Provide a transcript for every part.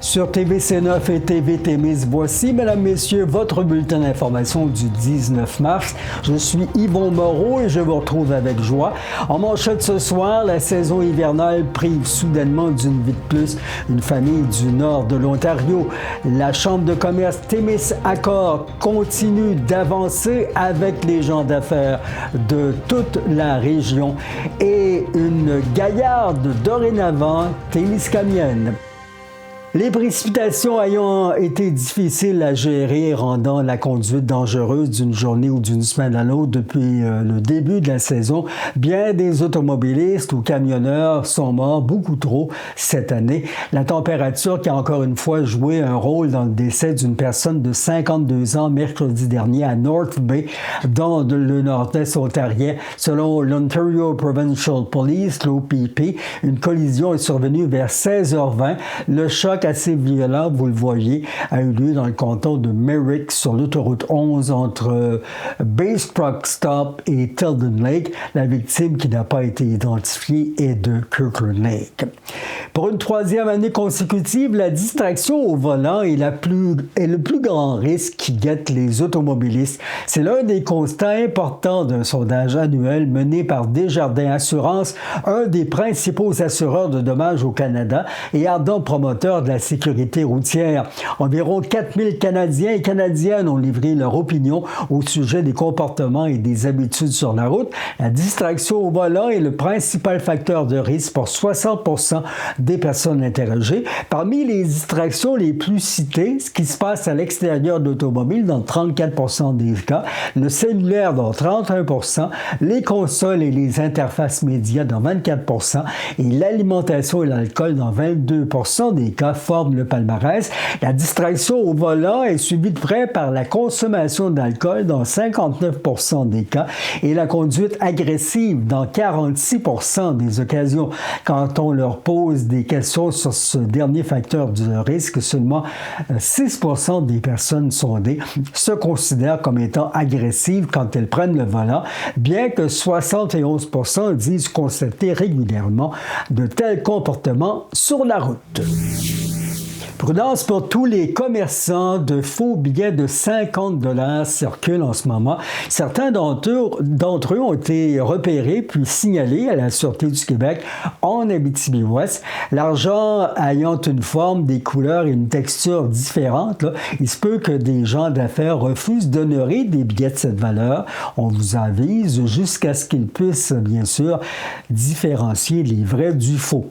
Sur TVC9 et TV Témis, voici, mesdames, messieurs, votre bulletin d'information du 19 mars. Je suis Yvon Moreau et je vous retrouve avec joie. En manchette ce soir, la saison hivernale prive soudainement d'une vie de plus une famille du nord de l'Ontario. La Chambre de commerce Témis-Accord continue d'avancer avec les gens d'affaires de toute la région et une gaillarde dorénavant témiscamienne. Les précipitations ayant été difficiles à gérer, rendant la conduite dangereuse d'une journée ou d'une semaine à l'autre depuis le début de la saison, bien des automobilistes ou camionneurs sont morts beaucoup trop cette année. La température qui a encore une fois joué un rôle dans le décès d'une personne de 52 ans mercredi dernier à North Bay, dans le nord-est ontarien. Selon l'Ontario Provincial Police, l'OPP, une collision est survenue vers 16h20. Le choc assez violent, vous le voyez, a eu lieu dans le canton de Merrick sur l'autoroute 11 entre Bass Truck Stop et Tilden Lake. La victime qui n'a pas été identifiée est de Kirkland Lake. Pour une troisième année consécutive, la distraction au volant est le plus grand risque qui guette les automobilistes. C'est l'un des constats importants d'un sondage annuel mené par Desjardins Assurance, un des principaux assureurs de dommages au Canada et ardent promoteur de la sécurité routière. Environ 4000 Canadiens et Canadiennes ont livré leur opinion au sujet des comportements et des habitudes sur la route. La distraction au volant est le principal facteur de risque pour 60% des personnes interrogées. Parmi les distractions les plus citées, ce qui se passe à l'extérieur de l'automobile dans 34% des cas, le cellulaire dans 31%, les consoles et les interfaces médias dans 24% et l'alimentation et l'alcool dans 22% des cas forment le palmarès. La distraction au volant est suivie de près par la consommation d'alcool dans 59% des cas et la conduite agressive dans 46% des occasions. Quand on leur pose des questions sur ce dernier facteur du risque, seulement 6% des personnes sondées se considèrent comme étant agressives quand elles prennent le volant, bien que 71% disent constater régulièrement de tels comportements sur la route. Prudence pour tous les commerçants, de faux billets de 50 $ circulent en ce moment. Certains d'entre eux ont été repérés puis signalés à la Sûreté du Québec en Abitibi-Ouest. L'argent ayant une forme, des couleurs et une texture différentes, il se peut que des gens d'affaires refusent d'honorer des billets de cette valeur. On vous avise jusqu'à ce qu'ils puissent, bien sûr, différencier les vrais du faux.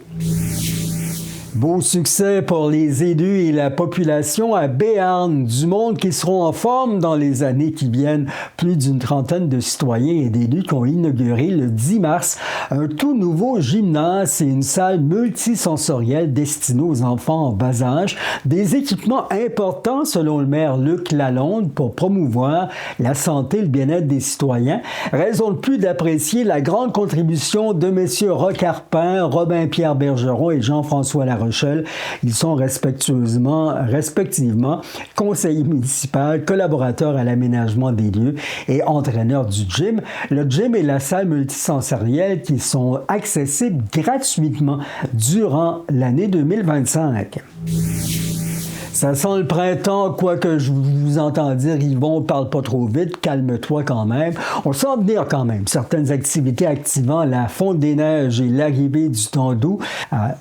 Beau succès pour les élus et la population à Béarn, du monde qui seront en forme dans les années qui viennent. Plus d'une trentaine de citoyens et d'élus qui ont inauguré le 10 mars un tout nouveau gymnase et une salle multisensorielle destinée aux enfants en bas âge. Des équipements importants selon le maire Luc Lalonde pour promouvoir la santé et le bien-être des citoyens. Raison de plus d'apprécier la grande contribution de messieurs Roch Harpin, Robin-Pierre Bergeron et Jean-François Larochelle. Ils sont respectivement conseillers municipaux, collaborateurs à l'aménagement des lieux et entraîneurs du gym. Le gym et la salle multisensorielle qui sont accessibles gratuitement durant l'année 2025. Ça sent le printemps, quoique je vous entends dire, Yvon, parle pas trop vite, calme-toi quand même. On sent venir quand même certaines activités activant la fonte des neiges et l'arrivée du temps doux.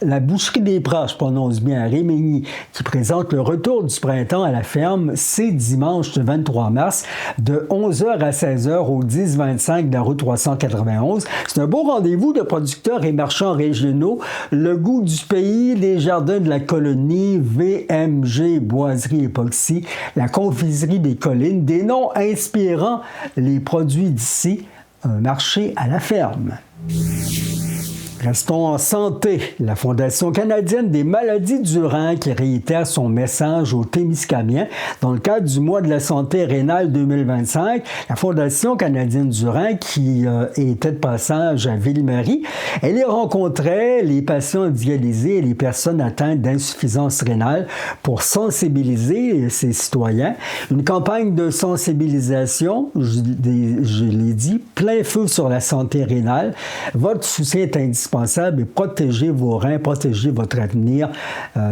La boucherie des Pras, je prononce bien, à Rémigny, qui présente le retour du printemps à la ferme, c'est dimanche 23 mars, de 11h à 16h au 10-25 de la route 391. C'est un beau rendez-vous de producteurs et marchands régionaux. Le goût du pays, les jardins de la colonie, VMG, boiserie époxy, la confiserie des collines, des noms inspirant les produits d'ici, un marché à la ferme. Restons en santé. La Fondation canadienne des maladies du rein qui réitère son message aux Témiscamiens dans le cadre du mois de la santé rénale 2025. La Fondation canadienne du rein qui était de passage à Ville-Marie, elle y rencontrait les patients dialysés et les personnes atteintes d'insuffisance rénale pour sensibiliser ses citoyens. Une campagne de sensibilisation, je l'ai dit, plein feu sur la santé rénale. Votre soutien est indispensable indispensable et protéger vos reins, protéger votre avenir.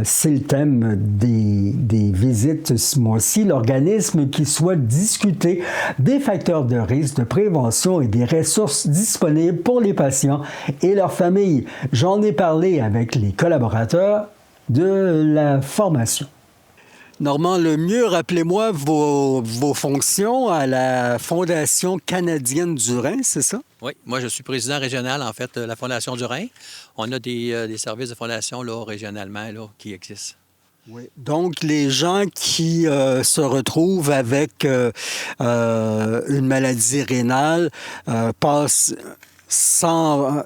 C'est le thème des visites ce mois-ci. L'organisme qui souhaite discuter des facteurs de risque, de prévention et des ressources disponibles pour les patients et leurs familles. J'en ai parlé avec les collaborateurs de la formation. Normand Lemieux, rappelez-moi vos fonctions à la Fondation canadienne du Rhin, c'est ça? Oui, moi je suis président régional, en fait, de la Fondation du Rhin. On a des services de fondation là, régionalement là, qui existent. Oui. Donc, les gens qui se retrouvent avec une maladie rénale passent sans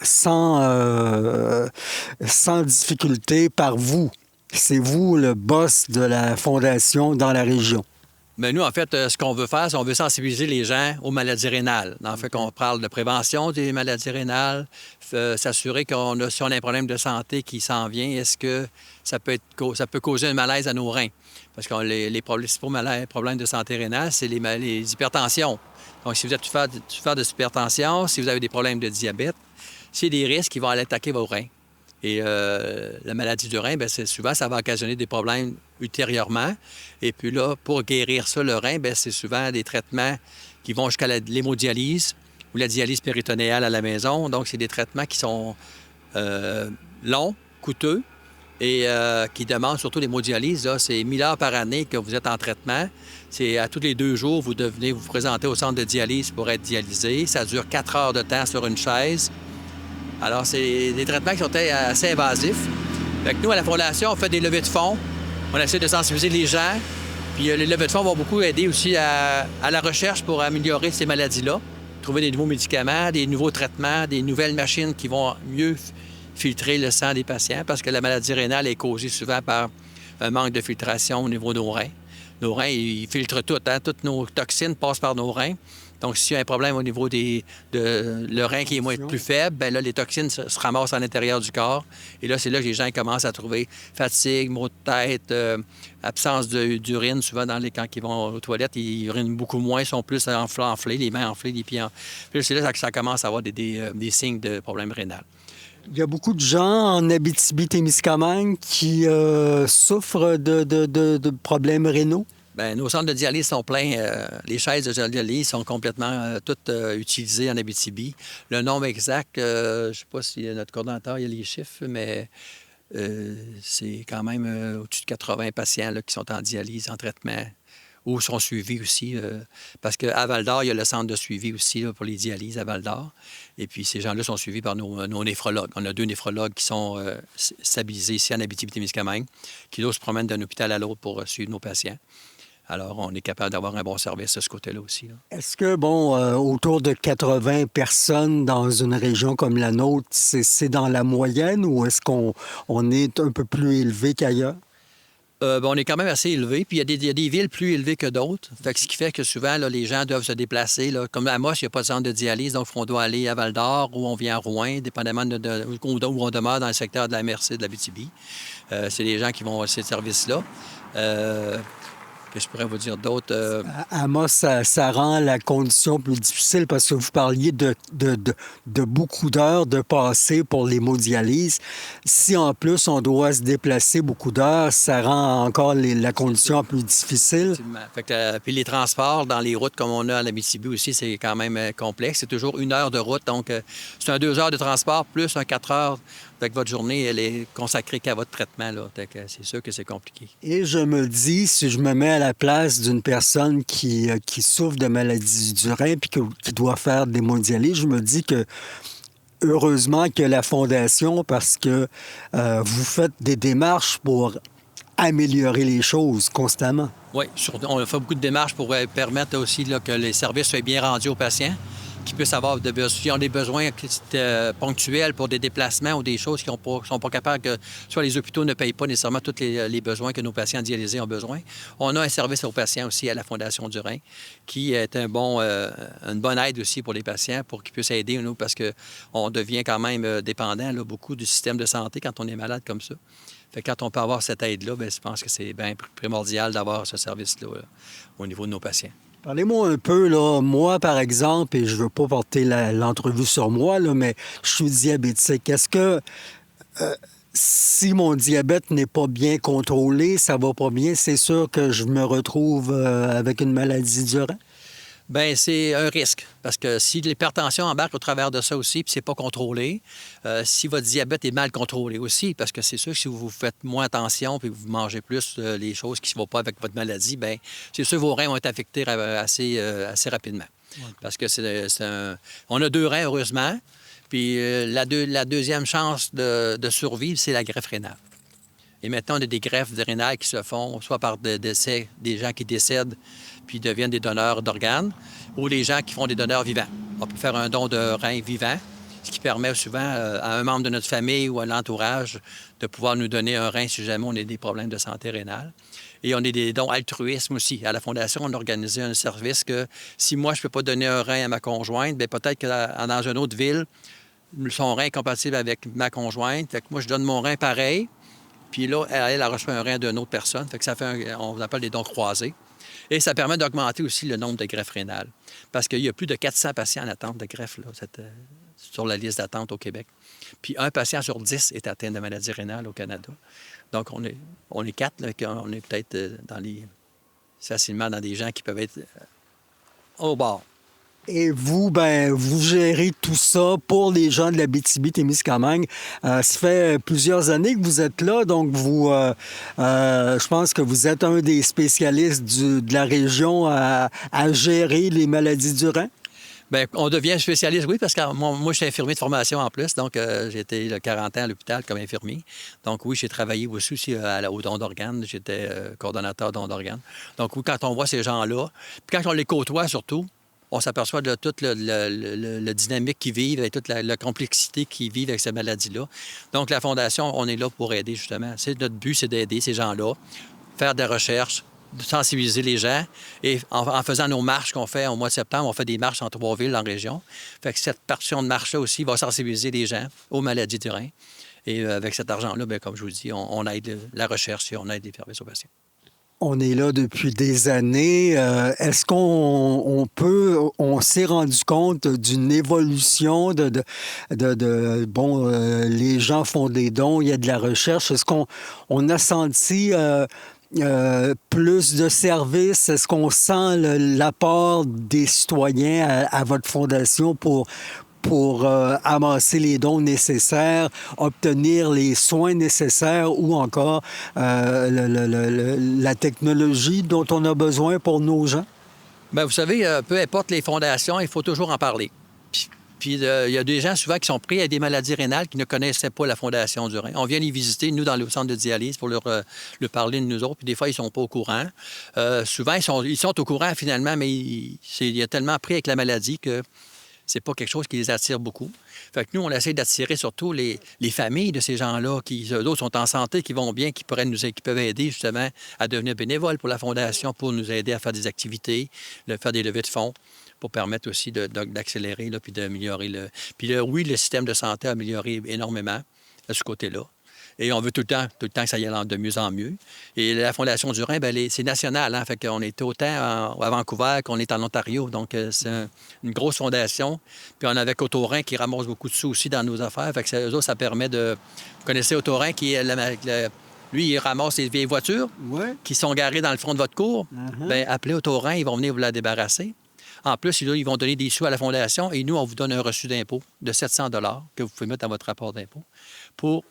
difficulté par vous. C'est vous le boss de la Fondation dans la région. Bien, nous, en fait, ce qu'on veut faire, c'est qu'on veut sensibiliser les gens aux maladies rénales. En fait, qu'on parle de prévention des maladies rénales, s'assurer si on a un problème de santé qui s'en vient, est-ce que ça peut causer un malaise à nos reins? Parce que les principaux problèmes de santé rénale, c'est les hypertensions. Donc, si vous êtes souffert de hypertension, si vous avez des problèmes de diabète, c'est des risques qui vont aller attaquer vos reins. Et la maladie du rein, bien, souvent, ça va occasionner des problèmes ultérieurement. Et puis là, pour guérir ça, le rein, bien, c'est souvent des traitements qui vont jusqu'à l'hémodialyse ou la dialyse péritonéale à la maison. Donc, c'est des traitements qui sont longs, coûteux et qui demandent surtout l'hémodialyse. C'est 1000 heures par année que vous êtes en traitement. C'est à tous les 2 jours, vous devenez vous présenter au centre de dialyse pour être dialysé. Ça dure 4 heures de temps sur une chaise. Alors, c'est des traitements qui sont assez invasifs. Fait que nous, à la Fondation, on fait des levées de fonds. On essaie de sensibiliser les gens. Puis les levées de fonds vont beaucoup aider aussi à la recherche pour améliorer ces maladies-là. Trouver des nouveaux médicaments, des nouveaux traitements, des nouvelles machines qui vont mieux filtrer le sang des patients parce que la maladie rénale est causée souvent par un manque de filtration au niveau de nos reins. Nos reins, ils filtrent tout. Hein? Toutes nos toxines passent par nos reins. Donc, s'il y a un problème au niveau de le rein qui est plus faible, bien là, les toxines se ramassent à l'intérieur du corps. Et là, c'est là que les gens commencent à trouver fatigue, maux de tête, absence d'urine. Souvent, quand ils vont aux toilettes, ils urinent beaucoup moins, sont plus enflés, les mains enflées, les pieds enflés. Puis là, c'est là que ça commence à avoir des signes de problème rénal. Il y a beaucoup de gens en Abitibi-Témiscamingue qui souffrent de problèmes rénaux. Bien, nos centres de dialyse sont pleins. Les chaises de dialyse sont complètement toutes utilisées en Abitibi. Le nombre exact, je ne sais pas si notre coordonnateur il y a les chiffres, mais c'est quand même au-dessus de 80 patients là, qui sont en dialyse, en traitement, ou sont suivis aussi. Parce qu'à Val-d'Or, il y a le centre de suivi aussi là, pour les dialyses à Val-d'Or. Et puis, ces gens-là sont suivis par nos néphrologues. On a 2 néphrologues qui sont stabilisés ici en Abitibi-Témiscamingue, qui se promènent d'un hôpital à l'autre pour suivre nos patients. Alors, on est capable d'avoir un bon service de ce côté-là aussi. Là. Est-ce que, autour de 80 personnes dans une région comme la nôtre, c'est dans la moyenne ou est-ce qu'on est un peu plus élevé qu'ailleurs? On est quand même assez élevé. Puis il y a des villes plus élevées que d'autres. Fait que ce qui fait que souvent, là, les gens doivent se déplacer. Là. Comme à Amos, il n'y a pas de centre de dialyse, donc on doit aller à Val-d'Or ou on vient à Rouen, dépendamment où on demeure dans le secteur de la MRC de l'Abitibi. C'est les gens qui vont à ces services-là. Que je pourrais vous dire d'autres. À Amos, ça rend la condition plus difficile parce que vous parliez de beaucoup d'heures de passer pour l'hémodialyse. Si en plus on doit se déplacer beaucoup d'heures, ça rend encore la condition plus difficile. Fait que, puis les transports dans les routes comme on a à l'Abitibi aussi, c'est quand même complexe. C'est toujours 1 heure de route. Donc, c'est un 2 heures de transport plus un 4 heures. Fait que votre journée, elle est consacrée qu'à votre traitement. Là. C'est sûr que c'est compliqué. Et je me dis, si je me mets à la place d'une personne qui souffre de maladie du rein puis qui doit faire de l'hémodialyse, je me dis que heureusement que la Fondation, parce que vous faites des démarches pour améliorer les choses constamment. Oui, on fait beaucoup de démarches pour permettre aussi là, que les services soient bien rendus aux patients, qui puissent avoir s'ils ont des besoins ponctuels pour des déplacements ou des choses qui ne sont pas capables que soit les hôpitaux ne payent pas nécessairement tous les besoins que nos patients dialysés ont besoin. On a un service aux patients aussi à la Fondation du Rhin qui est une bonne aide aussi pour les patients pour qu'ils puissent aider nous parce qu'on devient quand même dépendant là, beaucoup du système de santé quand on est malade comme ça. Fait que quand on peut avoir cette aide-là, bien, je pense que c'est bien primordial d'avoir ce service-là au niveau de nos patients. Parlez-moi un peu, là, moi, par exemple, et je veux pas porter l'entrevue sur moi, là, mais je suis diabétique. Est-ce que si mon diabète n'est pas bien contrôlé, ça va pas bien, c'est sûr que je me retrouve avec une maladie du rein? Bien, c'est un risque, parce que si l'hypertension embarque au travers de ça aussi, puis c'est pas contrôlé, si votre diabète est mal contrôlé aussi, parce que c'est sûr que si vous faites moins attention puis vous mangez plus les choses qui ne vont pas avec votre maladie, bien, c'est sûr que vos reins vont être affectés assez rapidement. Ouais. Parce que on a 2 reins, heureusement, puis la deuxième chance de survivre, c'est la greffe rénale. Et maintenant, on a des greffes rénales qui se font soit par décès, des gens qui décèdent puis deviennent des donneurs d'organes, ou des gens qui font des donneurs vivants. On peut faire un don de rein vivant, ce qui permet souvent à un membre de notre famille ou à l'entourage de pouvoir nous donner un rein si jamais on a des problèmes de santé rénale. Et on a des dons altruisme aussi. À la Fondation, on a organisé un service que si moi, je ne peux pas donner un rein à ma conjointe, bien peut-être que dans une autre ville, son rein est compatible avec ma conjointe. Fait que moi, je donne mon rein pareil. Puis là, elle a reçu un rein d'une autre personne. Fait que ça fait on appelle des dons croisés. Et ça permet d'augmenter aussi le nombre de greffes rénales. Parce qu'il y a plus de 400 patients en attente de greffe là, sur la liste d'attente au Québec. Puis un patient sur 10 est atteint de maladie rénale au Canada. Donc, on est 4, là, on est peut-être facilement dans des gens qui peuvent être au bord. Et vous, ben, vous gérez tout ça pour les gens de l'Abitibi-Témiscamingue. Ça fait plusieurs années que vous êtes là, donc je pense que vous êtes un des spécialistes de la région à gérer les maladies du rein. Bien, on devient spécialiste, oui, parce que moi je suis infirmier de formation en plus, donc j'ai été 40 ans à l'hôpital comme infirmier. Donc oui, j'ai travaillé aussi au don d'organes, j'étais coordonnateur don d'organes. Donc oui, quand on voit ces gens-là, puis quand on les côtoie surtout, on s'aperçoit de toute le dynamique qu'ils vivent et toute la complexité qu'ils vivent avec ces maladies-là. Donc, la Fondation, on est là pour aider, justement. Notre but, c'est d'aider ces gens-là, faire des recherches, de sensibiliser les gens. Et en faisant nos marches qu'on fait au mois de septembre, on fait des marches en 3 villes en région. Fait que cette portion de marche-là aussi va sensibiliser les gens aux maladies du rein. Et avec cet argent-là, bien, comme je vous dis, on aide la recherche et on aide les services aux patients. On est là depuis des années. Est-ce qu'on s'est rendu compte d'une évolution les gens font des dons, il y a de la recherche. Est-ce qu'on a senti plus de services? Est-ce qu'on sent l'apport des citoyens à votre fondation pour amasser les dons nécessaires, obtenir les soins nécessaires ou encore la technologie dont on a besoin pour nos gens? Bien, vous savez, peu importe les fondations, il faut toujours en parler. Puis il y a des gens souvent qui sont pris à des maladies rénales qui ne connaissaient pas la Fondation du rein. On vient les visiter, nous, dans le centre de dialyse, pour leur parler de nous autres. Puis des fois, ils ne sont pas au courant. Souvent, ils sont au courant, finalement, mais il y a tellement pris avec la maladie que c'est pas quelque chose qui les attire beaucoup. Fait que nous, on essaie d'attirer surtout les familles de ces gens-là qui, eux autres, sont en santé, qui vont bien, qui peuvent aider justement à devenir bénévoles pour la Fondation, pour nous aider à faire des activités, faire des levées de fonds, pour permettre aussi d'accélérer puis d'améliorer Puis oui, le système de santé a amélioré énormément de ce côté-là. Et on veut tout le temps que ça y aille de mieux en mieux. Et la Fondation du rein, bien, c'est national. Hein? Fait qu'on est autant à Vancouver qu'on est en Ontario. Donc, c'est une grosse fondation. Puis on a avec Autorein qui ramasse beaucoup de sous aussi dans nos affaires. Fait que eux autres, ça permet de... Vous connaissez Autorein qui est... Lui, il ramasse les vieilles voitures qui sont garées dans le fond de votre cour. Bien, appelez Autorein, ils vont venir vous la débarrasser. En plus, ils vont donner des sous à la Fondation et nous, on vous donne un reçu d'impôt de 700 $ que vous pouvez mettre dans votre rapport d'impôt pour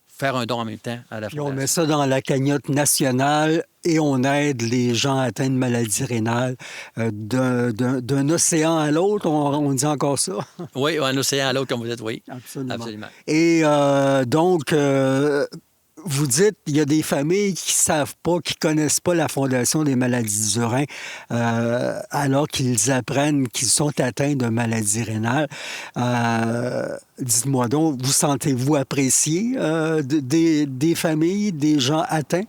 faire un don en même temps à la Fondation. Et on met ça dans la cagnotte nationale et on aide les gens atteints de maladies rénales d'un océan à l'autre. On dit encore ça? Oui, un océan à l'autre, comme vous dites, oui. Absolument. Et donc, vous dites qu'il y a des familles qui ne savent pas, qui ne connaissent pas la Fondation des maladies du rein, alors qu'ils apprennent qu'ils sont atteints de maladies rénales. Dites-moi donc, vous sentez-vous apprécié des familles, des gens atteints?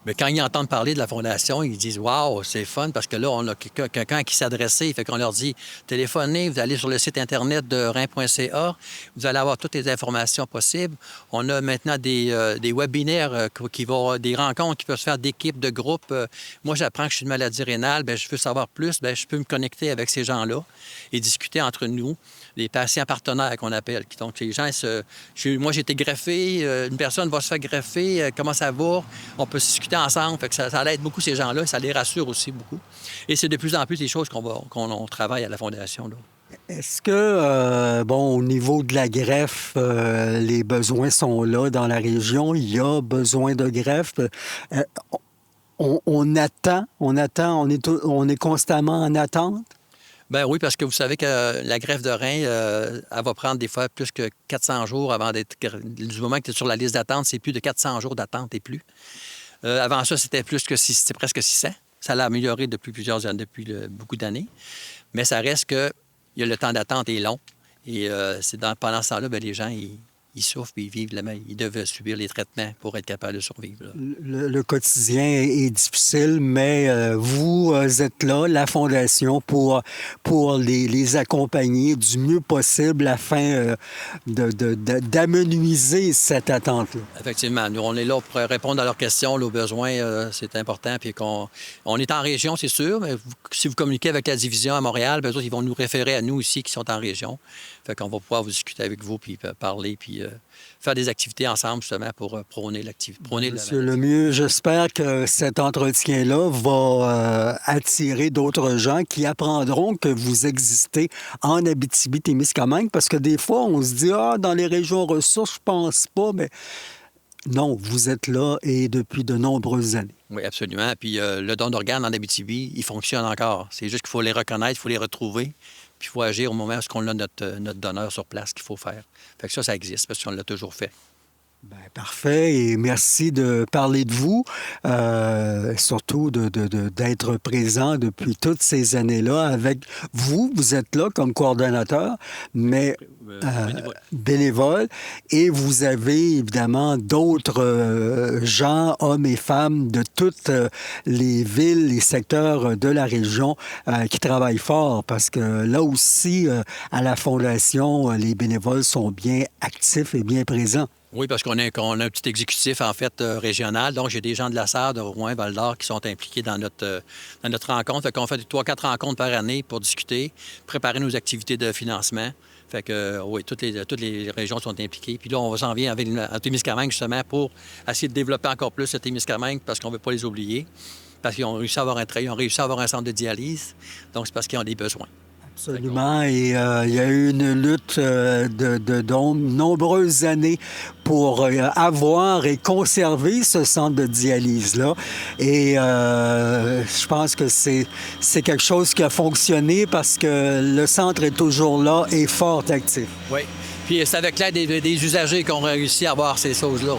Mais quand ils entendent parler de la Fondation, ils disent « Wow, c'est fun » parce que là, on a quelqu'un qui s'adressait. Fait qu'on leur dit « Téléphonez, vous allez sur le site Internet de rein.ca, vous allez avoir toutes les informations possibles. » On a maintenant des webinaires des rencontres qui peuvent se faire d'équipes, de groupes. Moi, j'apprends que je suis de maladie rénale, bien, je veux savoir plus, bien, je peux me connecter avec ces gens-là et discuter entre nous, des patients partenaires qu'on appelle. Donc, les gens, moi, j'ai été greffé, une personne va se faire greffer, comment ça va? On peut discuter ensemble. Fait que ça aide beaucoup ces gens-là, ça les rassure aussi beaucoup. Et c'est de plus en plus des choses qu'on travaille à la Fondation, là. Est-ce que, au niveau de la greffe, les besoins sont là dans la région? Il y a besoin de greffe. On attend, on est constamment en attente? Bien oui, parce que vous savez que la greffe de rein, elle va prendre des fois plus que 400 jours avant d'être... Du moment que tu es sur la liste d'attente, c'est plus de 400 jours d'attente et plus. Avant ça, c'était c'était presque 600. Ça l'a amélioré depuis beaucoup d'années. Mais ça reste que le temps d'attente est long. Et pendant ce temps-là, bien, les gens, ils souffrent et ils vivent ils doivent subir les traitements pour être capables de survivre. Le quotidien est difficile, mais vous êtes là, la Fondation, pour les accompagner du mieux possible afin d'amenuiser cette attente-là. Effectivement. Nous, on est là pour répondre à leurs questions, aux besoins. C'est important. Puis on est en région, c'est sûr, mais si vous communiquez avec la division à Montréal, bien, ils vont nous référer à nous ici qui sont en région. Fait qu'on va pouvoir vous discuter avec vous, puis parler, puis faire des activités ensemble, justement, pour prôner l'activité. Monsieur Lemieux, j'espère que cet entretien-là va attirer d'autres gens qui apprendront que vous existez en Abitibi-Témiscamingue, parce que des fois, on se dit « dans les régions ressources, je pense pas », mais non, vous êtes là et depuis de nombreuses années. Oui, absolument. Puis le don d'organes en Abitibi, il fonctionne encore. C'est juste qu'il faut les reconnaître, il faut les retrouver. Puis il faut agir au moment où on a notre donneur sur place qu'il faut faire. Fait que ça existe parce qu'on l'a toujours fait. Bien, parfait. Et merci de parler de vous, surtout d'être présent depuis toutes ces années-là avec vous. Vous êtes là comme coordonnateur, mais bénévole. Et vous avez évidemment d'autres gens, hommes et femmes de toutes les villes, les secteurs de la région qui travaillent fort parce que là aussi, à la Fondation, les bénévoles sont bien actifs et bien présents. Oui, parce qu'on a un petit exécutif, en fait, régional. Donc, j'ai des gens de la Sarre, de Rouen, Val-d'Or qui sont impliqués dans notre rencontre. Fait qu'on fait 3-4 rencontres par année pour discuter, préparer nos activités de financement. Fait que, oui, toutes les régions sont impliquées. Puis là, on s'en vient avec Témiscamingue, justement, pour essayer de développer encore plus ce Témiscamingue parce qu'on ne veut pas les oublier. Parce qu'ils ont réussi à avoir un centre de dialyse. Donc, c'est parce qu'ils ont des besoins. Absolument. Et il y a eu une lutte de nombreuses années pour avoir et conserver ce centre de dialyse-là. Et je pense que c'est quelque chose qui a fonctionné parce que le centre est toujours là et fort actif. Oui. Puis c'est avec l'aide des usagers qu'on réussit à avoir ces choses-là.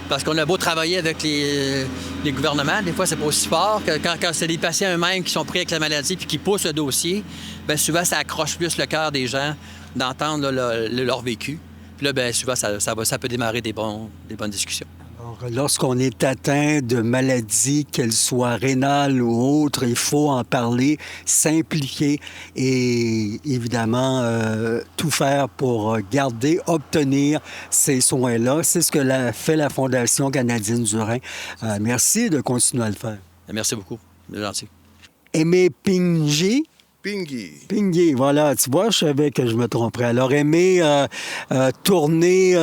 Parce qu'on a beau travailler avec les gouvernements, des fois, c'est pas aussi fort que quand c'est les patients eux-mêmes qui sont pris avec la maladie puis qui poussent le dossier, bien souvent, ça accroche plus le cœur des gens d'entendre leur vécu. Puis là, bien souvent, ça peut démarrer des bonnes discussions. Alors, lorsqu'on est atteint de maladies, qu'elles soient rénales ou autres, il faut en parler, s'impliquer et évidemment tout faire pour obtenir ces soins-là. C'est ce que fait la Fondation canadienne du rein. Merci de continuer à le faire. Merci beaucoup. C'est gentil. Aimé Pingui. Pingui, voilà. Tu vois, je savais que je me tromperais. Alors, Aimé, tournée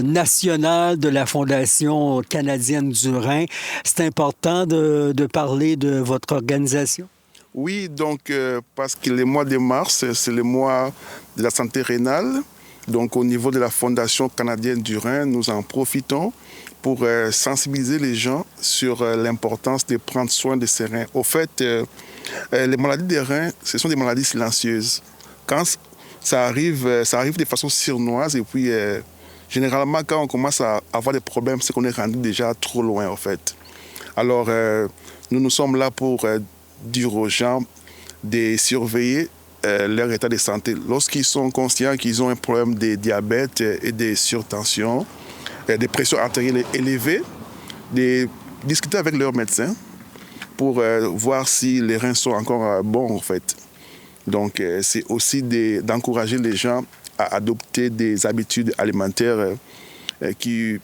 nationale de la Fondation canadienne du rein. C'est important de parler de votre organisation? Oui, donc, parce que le mois de mars, c'est le mois de la santé rénale. Donc, au niveau de la Fondation canadienne du rein, nous en profitons pour sensibiliser les gens sur l'importance de prendre soin de ces reins. Au fait, les maladies des reins, ce sont des maladies silencieuses. Quand ça arrive de façon sournoise et puis généralement quand on commence à avoir des problèmes, c'est qu'on est rendu déjà trop loin en fait. Alors nous sommes là pour dire aux gens de surveiller leur état de santé. Lorsqu'ils sont conscients qu'ils ont un problème de diabète et de surtension, de pression artérielle élevée, de discuter avec leur médecin pour voir si les reins sont encore bons, en fait. Donc, c'est aussi d'encourager les gens à adopter des habitudes alimentaires qui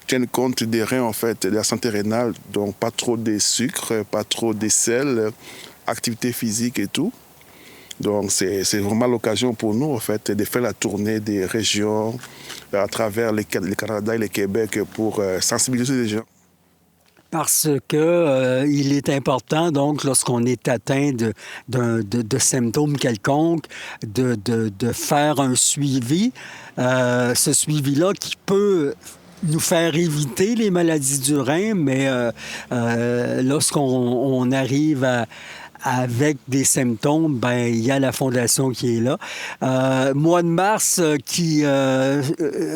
tiennent compte des reins, en fait, de la santé rénale. Donc, pas trop de sucre, pas trop de sel, activité physique et tout. Donc, c'est vraiment l'occasion pour nous, en fait, de faire la tournée des régions à travers le Canada et le Québec pour sensibiliser les gens. Parce que il est important, donc, lorsqu'on est atteint de symptômes quelconques, de faire un suivi. Ce suivi-là qui peut nous faire éviter les maladies du rein, mais lorsqu'on arrive avec des symptômes, ben il y a la Fondation qui est là. Mois de mars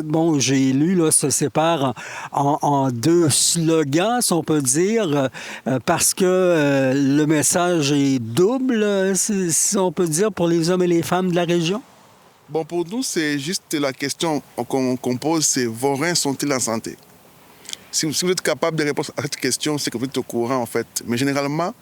bon, j'ai lu, là, se sépare en deux slogans, si on peut dire, parce que le message est double, si on peut dire, pour les hommes et les femmes de la région. Bon, pour nous, c'est juste la question qu'on pose, c'est vos reins sont-ils en santé? Si vous êtes capable de répondre à cette question, c'est que vous êtes au courant, en fait. Mais généralement,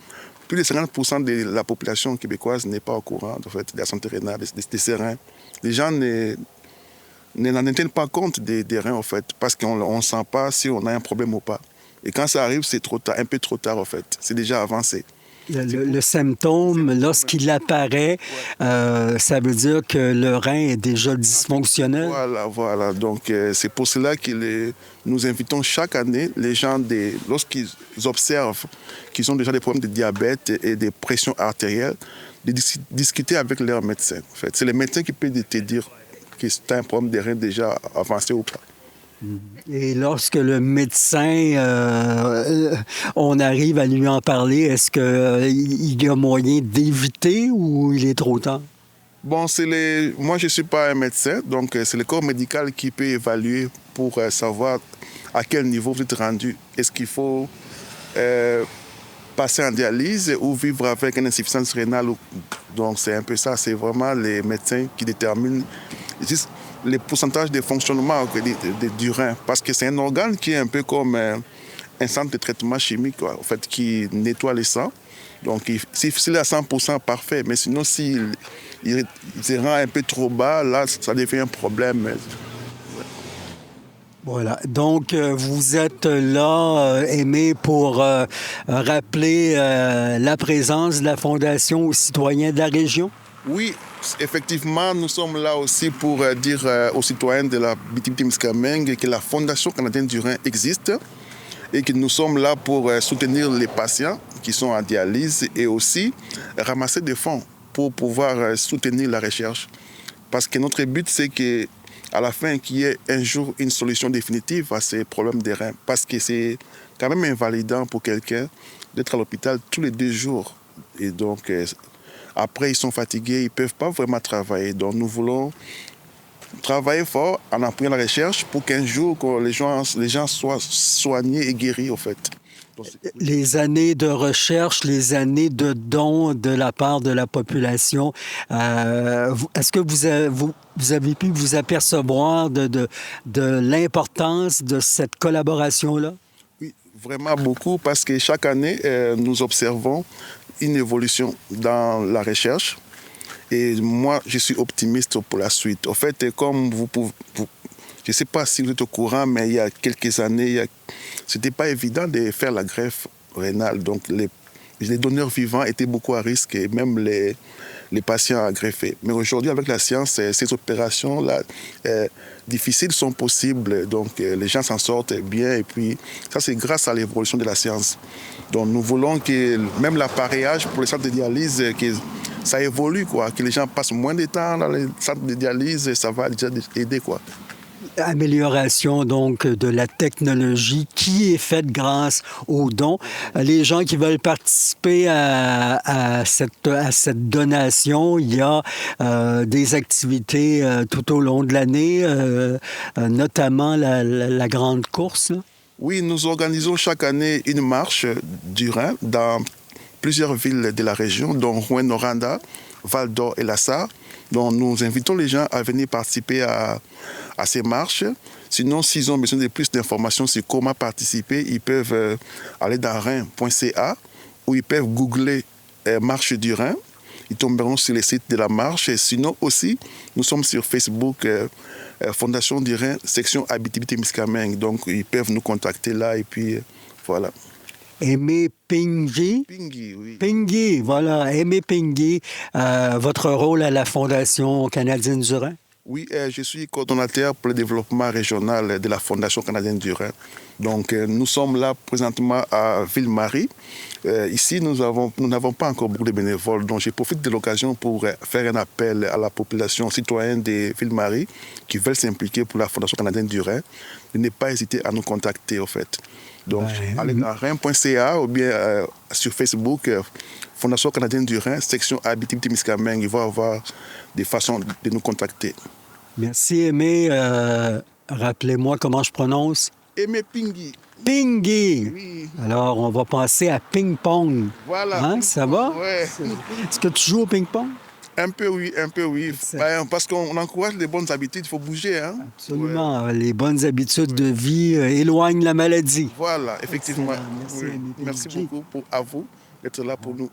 plus de 50% de la population québécoise n'est pas au courant, en fait, de la santé rénale, de ses reins. Les gens n'en tiennent pas compte des reins, en fait, parce qu'on ne sent pas si on a un problème ou pas. Et quand ça arrive, c'est trop tard, un peu trop tard, en fait. C'est déjà avancé. Le symptôme, lorsqu'il apparaît, ça veut dire que le rein est déjà dysfonctionnel. Voilà. Donc, c'est pour cela que nous invitons chaque année les gens, lorsqu'ils observent qu'ils ont déjà des problèmes de diabète et de pression artérielle, de discuter avec leur médecin. En fait, c'est le médecin qui peut te dire que c'est un problème de rein déjà avancé ou pas. Et lorsque le médecin, on arrive à lui en parler, est-ce qu'il y a moyen d'éviter ou il est trop tard? Bon, moi, je ne suis pas un médecin, donc c'est le corps médical qui peut évaluer pour savoir à quel niveau vous êtes rendu. Est-ce qu'il faut passer en dialyse ou vivre avec une insuffisance rénale? Donc, c'est un peu ça. C'est vraiment les médecins qui déterminent les pourcentages de fonctionnement du rein. Parce que c'est un organe qui est un peu comme un centre de traitement chimique, quoi, en fait, qui nettoie le sang. Donc, s'il est à 100% parfait, mais sinon, s'il se rend un peu trop bas, là, ça devient un problème. Voilà. Donc, vous êtes là, Aimé, pour rappeler la présence de la Fondation aux citoyens de la région? Oui, effectivement, nous sommes là aussi pour dire aux citoyens de la Abitibi-Témiscamingue que la Fondation canadienne du rein existe et que nous sommes là pour soutenir les patients qui sont en dialyse et aussi ramasser des fonds pour pouvoir soutenir la recherche. Parce que notre but, c'est qu'à la fin, qu'il y ait un jour une solution définitive à ces problèmes des reins. Parce que c'est quand même invalidant pour quelqu'un d'être à l'hôpital tous les 2 jours. Et donc, après, ils sont fatigués, ils ne peuvent pas vraiment travailler. Donc, nous voulons travailler fort en appuyant la recherche pour qu'un jour, les gens soient soignés et guéris, en fait. Les années de recherche, les années de dons de la part de la population, est-ce que vous avez pu vous apercevoir de l'importance de cette collaboration-là? Oui, vraiment beaucoup, parce que chaque année, nous observons une évolution dans la recherche. Et moi, je suis optimiste pour la suite. En fait, comme je ne sais pas si vous êtes au courant, mais il y a quelques années, ce n'était pas évident de faire la greffe rénale. Donc, les donneurs vivants étaient beaucoup à risque, et même les patients à greffer. Mais aujourd'hui, avec la science, ces opérations-là difficiles sont possibles. Donc, les gens s'en sortent bien. Et puis, ça, c'est grâce à l'évolution de la science. Donc, nous voulons que même l'appareillage pour les centres de dialyse, que ça évolue, quoi. Que les gens passent moins de temps dans les centres de dialyse, ça va déjà aider, quoi. Amélioration, donc, de la technologie qui est faite grâce aux dons. Les gens qui veulent participer à cette donation, il y a des activités tout au long de l'année, notamment la grande course, là. Oui, nous organisons chaque année une marche du Rhin dans plusieurs villes de la région, dont Rouyn-Noranda, Val-d'Or et Lassar. Donc, nous invitons les gens à venir participer à ces marches. Sinon, s'ils ont besoin de plus d'informations sur comment participer, ils peuvent aller dans rhin.ca ou ils peuvent googler Marche du Rhin. Ils tomberont sur le site de la marche. Et sinon aussi, nous sommes sur Facebook, Fondation du Rhin, section Abitibi-Témiscamingue. Donc, ils peuvent nous contacter là et puis voilà. Aimé Pingui. Pingui, oui. Pingui, voilà. Aimé Pingui, votre rôle à la Fondation canadienne du Rhin? Oui, je suis coordonnateur pour le développement régional de la Fondation canadienne du Rhin. Donc, nous sommes là présentement à Ville-Marie. Ici, nous n'avons pas encore beaucoup de bénévoles. Donc, je profite de l'occasion pour faire un appel à la population citoyenne de Ville-Marie qui veulent s'impliquer pour la Fondation canadienne du Rhin. De ne pas hésiter à nous contacter, en fait. Donc, allez dans rhin.ca ou bien sur Facebook, Fondation canadienne du Rhin, section Abitibi-Témiscamingue. Il va y avoir des façons de nous contacter. Merci, Aimé. Rappelez-moi comment je prononce. Aimé Pingui. Pingui. Oui. Alors, on va passer à ping-pong. Voilà. Hein, ça va? Ouais. Est-ce que tu joues au ping-pong? Un peu oui, un peu oui. Parce qu'on encourage les bonnes habitudes, il faut bouger. Hein? Absolument. Ouais. Les bonnes habitudes de vie éloignent la maladie. Voilà, effectivement. Merci, Oui. Merci beaucoup à vous d'être là pour nous.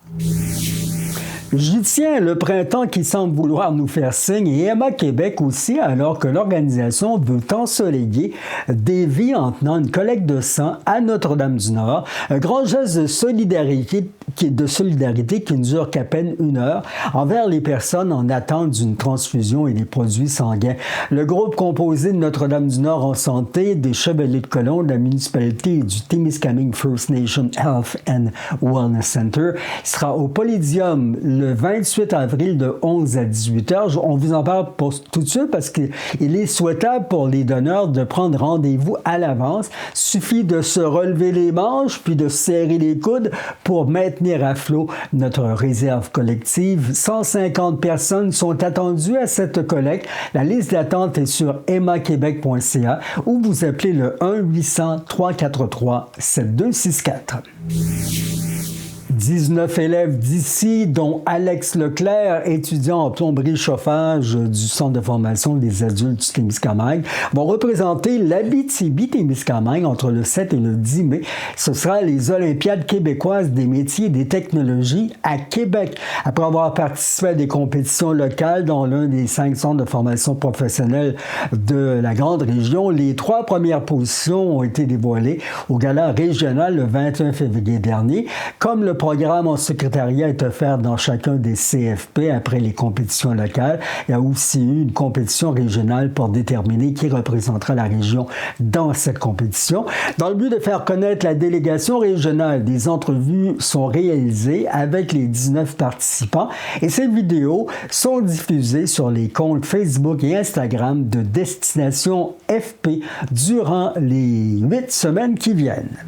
J'y tiens, le printemps qui semble vouloir nous faire signe et Emma Québec aussi, alors que l'organisation veut ensoleiller des vies en tenant une collecte de sang à Notre-Dame-du-Nord. Un grand geste de solidarité qui ne dure qu'à peine 1 heure envers les personnes en attente d'une transfusion et des produits sanguins. Le groupe composé de Notre-Dame-du-Nord en santé, des Chevaliers de Colomb, de la municipalité et du Témiscamingue First Nation Health and Wellness Center sera au Polydium le 28 avril de 11 à 18 heures. On vous en parle tout de suite parce qu'il est souhaitable pour les donneurs de prendre rendez-vous à l'avance. Suffit de se relever les manches puis de serrer les coudes pour maintenir à flot notre réserve collective. 150 personnes sont attendues à cette collecte. La liste d'attente est sur emmaquebec.ca ou vous appelez le 1-800-343-7264. 19 élèves d'ici, dont Alex Leclerc, étudiant en plomberie chauffage du Centre de formation des adultes du Témiscamingue, vont représenter l'Abitibi-Témiscamingue entre le 7 et le 10 mai. Ce sera les Olympiades québécoises des métiers et des technologies à Québec. Après avoir participé à des compétitions locales dans l'un des 5 centres de formation professionnelle de la grande région, les 3 premières positions ont été dévoilées au gala régional le 21 février dernier. Comme le programme en secrétariat est offert dans chacun des CFP après les compétitions locales, il y a aussi eu une compétition régionale pour déterminer qui représentera la région dans cette compétition. Dans le but de faire connaître la délégation régionale, des entrevues sont réalisées avec les 19 participants et ces vidéos sont diffusées sur les comptes Facebook et Instagram de Destination FP durant les 8 semaines qui viennent.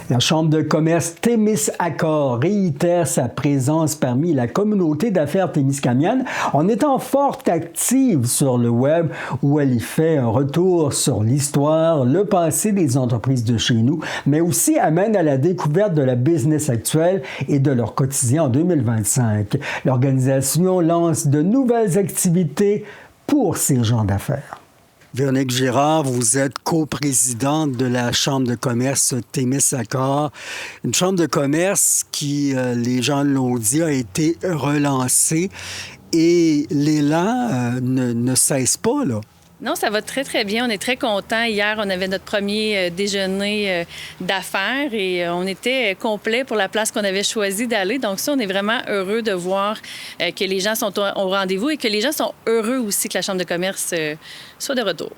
La Chambre de commerce Témisaccord réitère sa présence parmi la communauté d'affaires témiscamienne en étant fort active sur le web où elle y fait un retour sur l'histoire, le passé des entreprises de chez nous, mais aussi amène à la découverte de la business actuelle et de leur quotidien en 2025. L'organisation lance de nouvelles activités pour ces gens d'affaires. Véronique Girard, vous êtes coprésidente de la Chambre de commerce Témisaccord. Une chambre de commerce qui, les gens l'ont dit, a été relancée et l'élan ne cesse pas, là. Non, ça va très, très bien. On est très contents. Hier, on avait notre premier déjeuner d'affaires et on était complet pour la place qu'on avait choisi d'aller. Donc ça, on est vraiment heureux de voir que les gens sont au rendez-vous et que les gens sont heureux aussi que la Chambre de commerce soit de retour.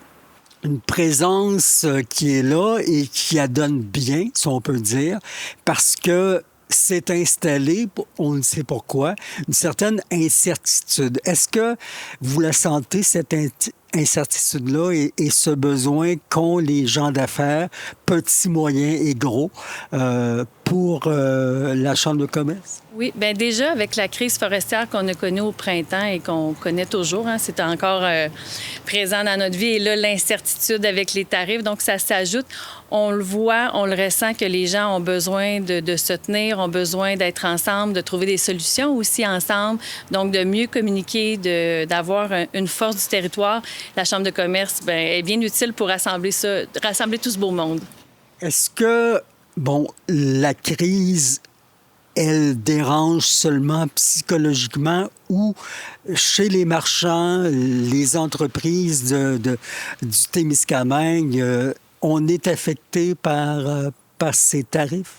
Une présence qui est là et qui adonne bien, si on peut dire, parce que s'est installé, on ne sait pourquoi, une certaine incertitude. Est-ce que vous la sentez, cette incertitude-là et ce besoin qu'ont les gens d'affaires, petits, moyens et gros, pour la Chambre de commerce? Oui, bien déjà, avec la crise forestière qu'on a connue au printemps et qu'on connaît toujours, hein, c'est encore présent dans notre vie. Et là, l'incertitude avec les tarifs, donc ça s'ajoute. On le voit, on le ressent que les gens ont besoin de se tenir, ont besoin d'être ensemble, de trouver des solutions aussi ensemble, donc de mieux communiquer, d'avoir une force du territoire. la Chambre de commerce est bien utile pour rassembler tout ce beau monde. Est-ce que, la crise, elle dérange seulement psychologiquement ou chez les marchands, les entreprises du Témiscamingue, on est affecté par ces tarifs?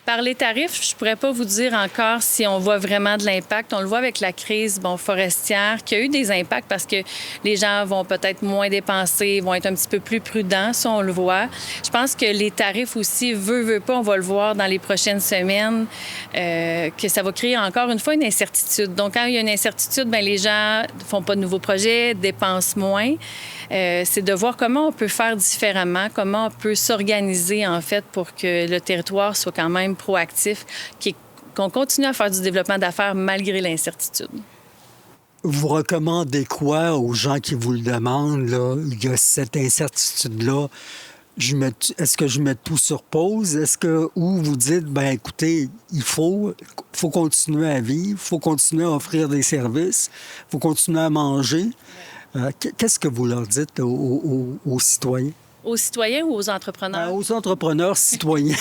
Par les tarifs, je ne pourrais pas vous dire encore si on voit vraiment de l'impact. On le voit avec la crise forestière, qui a eu des impacts parce que les gens vont peut-être moins dépenser, vont être un petit peu plus prudents, ça, on le voit. Je pense que les tarifs aussi, veut pas, on va le voir dans les prochaines semaines, que ça va créer encore une fois une incertitude. Donc, quand il y a une incertitude, les gens ne font pas de nouveaux projets, dépensent moins. C'est de voir comment on peut faire différemment, comment on peut s'organiser, en fait, pour que le territoire soit quand même proactif, qu'on continue à faire du développement d'affaires malgré l'incertitude. Vous recommandez quoi aux gens qui vous le demandent, là? Il y a cette incertitude-là. Est-ce que je mets tout sur pause? Ou vous dites, écoutez, il faut continuer à vivre, il faut continuer à offrir des services, il faut continuer à manger. Qu'est-ce que vous leur dites aux citoyens? Aux citoyens ou aux entrepreneurs? Aux entrepreneurs citoyens.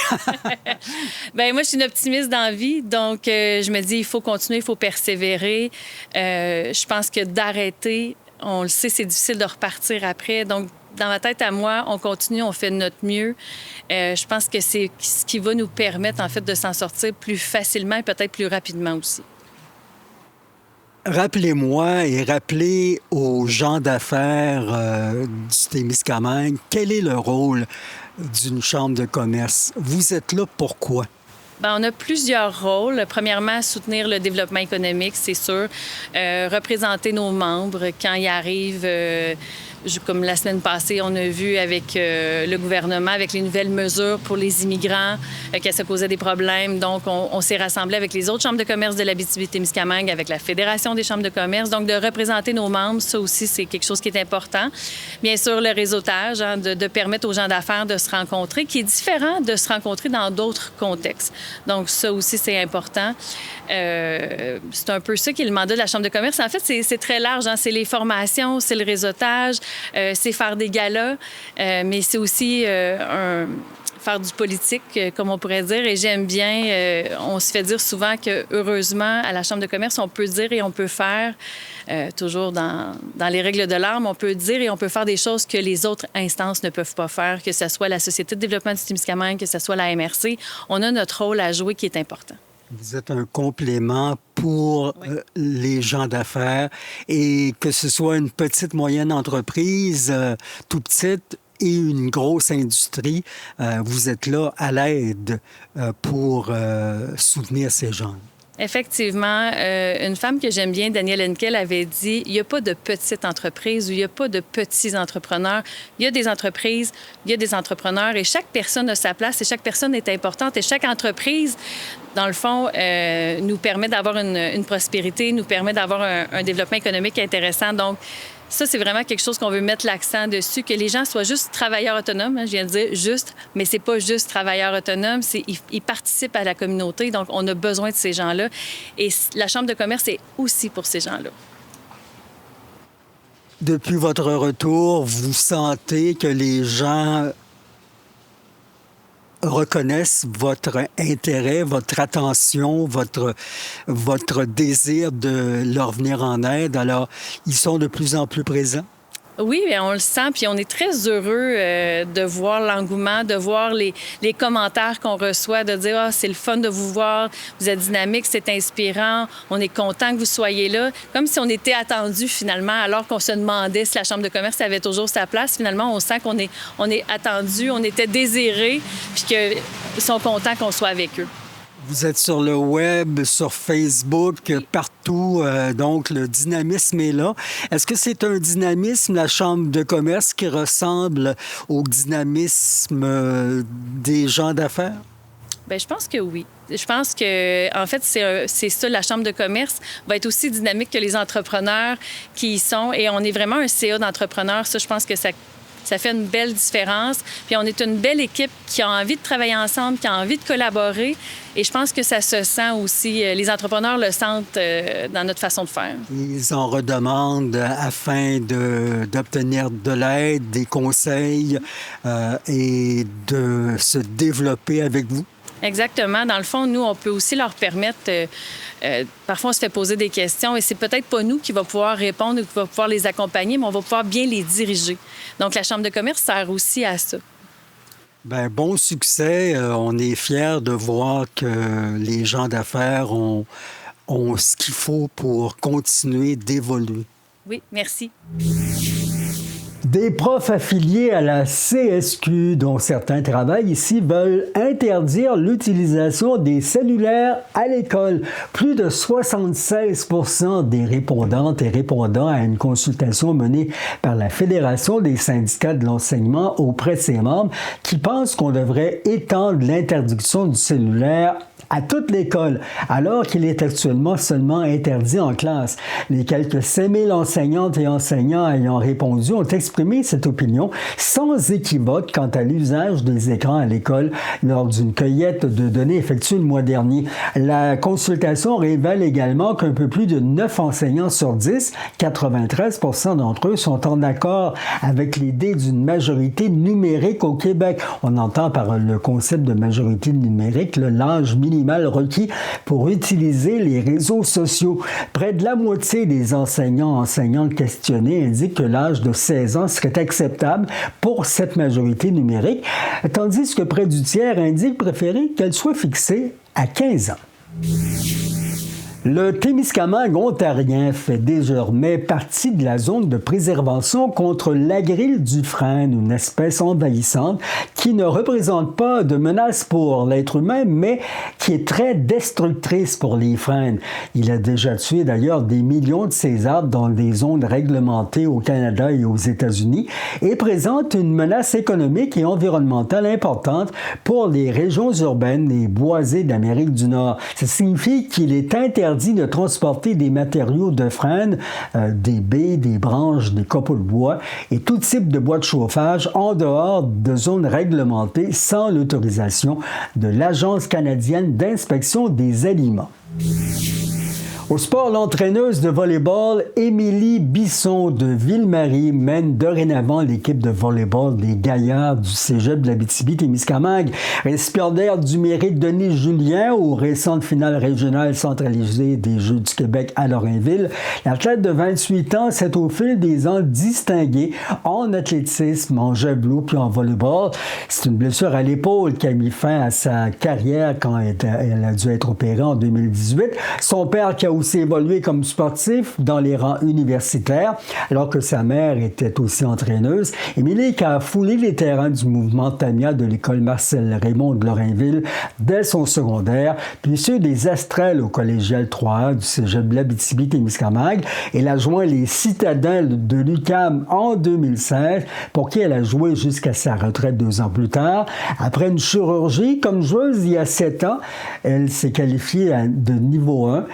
Moi, je suis une optimiste dans la vie, donc je me dis, il faut continuer, il faut persévérer. Je pense que d'arrêter, on le sait, c'est difficile de repartir après. Donc, dans ma tête à moi, on continue, on fait de notre mieux. Je pense que c'est ce qui va nous permettre, en fait, de s'en sortir plus facilement et peut-être plus rapidement aussi. Rappelez-moi et rappelez aux gens d'affaires du Témiscamingue, quel est le rôle d'une chambre de commerce? Vous êtes là pourquoi? On a plusieurs rôles. Premièrement, soutenir le développement économique, c'est sûr. Représenter nos membres quand ils arrivent. Comme la semaine passée, on a vu avec le gouvernement, avec les nouvelles mesures pour les immigrants, que ça causait des problèmes. Donc, on s'est rassemblés avec les autres chambres de commerce de l'Abitibi-Témiscamingue, avec la Fédération des chambres de commerce. Donc, de représenter nos membres, ça aussi, c'est quelque chose qui est important. Bien sûr, le réseautage, de permettre aux gens d'affaires de se rencontrer, qui est différent de se rencontrer dans d'autres contextes. Donc, ça aussi, c'est important. C'est un peu ça qui est le mandat de la chambre de commerce. En fait, c'est très large. C'est les formations, c'est le réseautage, c'est faire des galas, mais c'est aussi faire du politique, comme on pourrait dire. Et j'aime bien, on se fait dire souvent que, heureusement, à la chambre de commerce, on peut dire et on peut faire, toujours dans les règles de l'art, mais on peut dire et on peut faire des choses que les autres instances ne peuvent pas faire, que ce soit la Société de développement du Témiscamingue, que ce soit la MRC. On a notre rôle à jouer qui est important. Vous êtes un complément pour les gens d'affaires et que ce soit une petite, moyenne entreprise, tout petite, et une grosse industrie, vous êtes là à l'aide pour soutenir ces gens. Effectivement, une femme que j'aime bien, Danielle Henkel, avait dit « Il n'y a pas de petites entreprises ou il n'y a pas de petits entrepreneurs. Il y a des entreprises, il y a des entrepreneurs et chaque personne a sa place et chaque personne est importante et chaque entreprise, dans le fond, nous permet d'avoir une prospérité, nous permet d'avoir un développement économique intéressant. Donc, ça, c'est vraiment quelque chose qu'on veut mettre l'accent dessus, que les gens soient juste travailleurs autonomes. Je viens de dire juste, mais c'est pas juste travailleurs autonomes, ils participent à la communauté, donc on a besoin de ces gens-là. Et la Chambre de commerce est aussi pour ces gens-là. Depuis votre retour, vous sentez que les gens reconnaissent votre intérêt, votre attention, votre désir de leur venir en aide. Alors, ils sont de plus en plus présents? Oui, on le sent, puis on est très heureux de voir l'engouement, de voir les commentaires qu'on reçoit, de dire « Ah, c'est le fun de vous voir, vous êtes dynamique, c'est inspirant, on est content que vous soyez là ». Comme si on était attendu finalement, alors qu'on se demandait si la Chambre de commerce avait toujours sa place. Finalement, on sent qu'on est attendu, on était désiré, puis qu'ils sont contents qu'on soit avec eux. Vous êtes sur le web, sur Facebook, partout, donc le dynamisme est là. Est-ce que c'est un dynamisme, la Chambre de commerce, qui ressemble au dynamisme des gens d'affaires? Bien, je pense que oui. Je pense que, en fait, c'est ça, la Chambre de commerce va être aussi dynamique que les entrepreneurs qui y sont. Et on est vraiment un CA d'entrepreneurs. Ça, je pense que ça Ça fait une belle différence. Puis on est une belle équipe qui a envie de travailler ensemble, qui a envie de collaborer. Et je pense que ça se sent aussi, les entrepreneurs le sentent dans notre façon de faire. Ils en redemandent afin d'obtenir de l'aide, des conseils et de se développer avec vous. Exactement. Dans le fond, nous, on peut aussi leur permettre... parfois, on se fait poser des questions et c'est peut-être pas nous qui va pouvoir répondre ou qui va pouvoir les accompagner, mais on va pouvoir bien les diriger. Donc, la Chambre de commerce sert aussi à ça. Bien, bon succès. On est fiers de voir que les gens d'affaires ont ce qu'il faut pour continuer d'évoluer. Oui, merci. Des profs affiliés à la CSQ, dont certains travaillent ici, veulent interdire l'utilisation des cellulaires à l'école. Plus de 76 % des répondantes et répondants à une consultation menée par la Fédération des syndicats de l'enseignement auprès de ses membres qui pensent qu'on devrait étendre l'interdiction du cellulaire à toute l'école, alors qu'il est actuellement seulement interdit en classe. Les quelques 5000 enseignantes et enseignants ayant répondu ont exprimé cette opinion sans équivoque quant à l'usage des écrans à l'école lors d'une cueillette de données effectuée le mois dernier. La consultation révèle également qu'un peu plus de 9 enseignants sur 10, 93 % d'entre eux, sont en accord avec l'idée d'une majorité numérique au Québec. On entend par le concept de majorité numérique l'âge minimal requis pour utiliser les réseaux sociaux. Près de la moitié des enseignantes questionnés indiquent que l'âge de 16 ans serait acceptable pour cette majorité numérique, tandis que près du tiers indiquent préférer qu'elle soit fixée à 15 ans. Le Témiscamingue ontarien fait désormais partie de la zone de préservation contre l'agrille du frêne, une espèce envahissante qui ne représente pas de menace pour l'être humain, mais qui est très destructrice pour les frênes. Il a déjà tué d'ailleurs des millions de ces arbres dans des zones réglementées au Canada et aux États-Unis et présente une menace économique et environnementale importante pour les régions urbaines et boisées d'Amérique du Nord. Ça signifie qu'il est interdit de transporter des matériaux de frêne, des baies, des branches, des copeaux de bois et tout type de bois de chauffage en dehors de zones réglementées sans l'autorisation de l'Agence canadienne d'inspection des aliments. Au sport, l'entraîneuse de volleyball Émilie Bisson de Ville-Marie mène dorénavant l'équipe de volleyball des Gaillards du cégep de l'Abitibi-Témiscamingue. Récipiendaire du mérite Denis Julien aux récentes finales régionales centralisées des Jeux du Québec à Lorrainville, l'athlète de 28 ans s'est au fil des ans distingué en athlétisme, en javelot puis en volleyball. C'est une blessure à l'épaule qui a mis fin à sa carrière quand elle a dû être opérée en 2018. Son père qui a aussi évolué comme sportif dans les rangs universitaires, alors que sa mère était aussi entraîneuse. Émilie qui a foulé les terrains du mouvement Tamia de l'école Marcel Raymond de Lorrainville dès son secondaire, puis ceux des Astrelles au collégial 3A du cégep de l'Abitibi-Témiscamingue. Elle a joint les Citadins de l'UQAM en 2016, pour qui elle a joué jusqu'à sa retraite 2 ans plus tard. Après une chirurgie, comme joueuse il y a 7 ans, elle s'est qualifiée de niveau 1.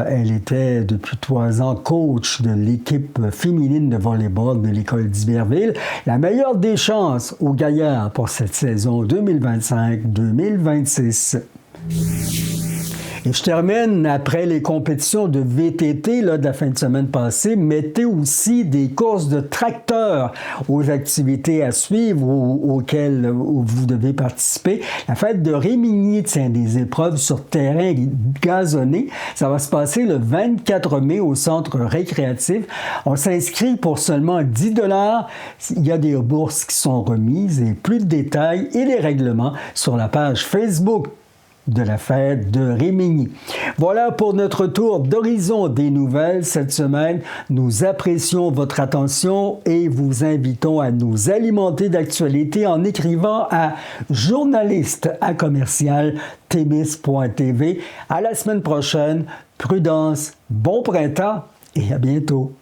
Elle était depuis 3 ans coach de l'équipe féminine de volleyball de l'école d'Iberville. La meilleure des chances aux Gaillards pour cette saison 2025-2026. Et je termine, après les compétitions de VTT de la fin de semaine passée, mettez aussi des courses de tracteurs aux activités à suivre auxquelles vous devez participer. La fête de Rémigny tient des épreuves sur terrain gazonné. Ça va se passer le 24 mai au centre récréatif. On s'inscrit pour seulement 10 $. Il y a des bourses qui sont remises et plus de détails et les règlements sur la page Facebook de la fête de Rémigny. Voilà pour notre tour d'horizon des nouvelles cette semaine. Nous apprécions votre attention et vous invitons à nous alimenter d'actualités en écrivant à journaliste@témis.tv. À la semaine prochaine. Prudence, bon printemps et à bientôt.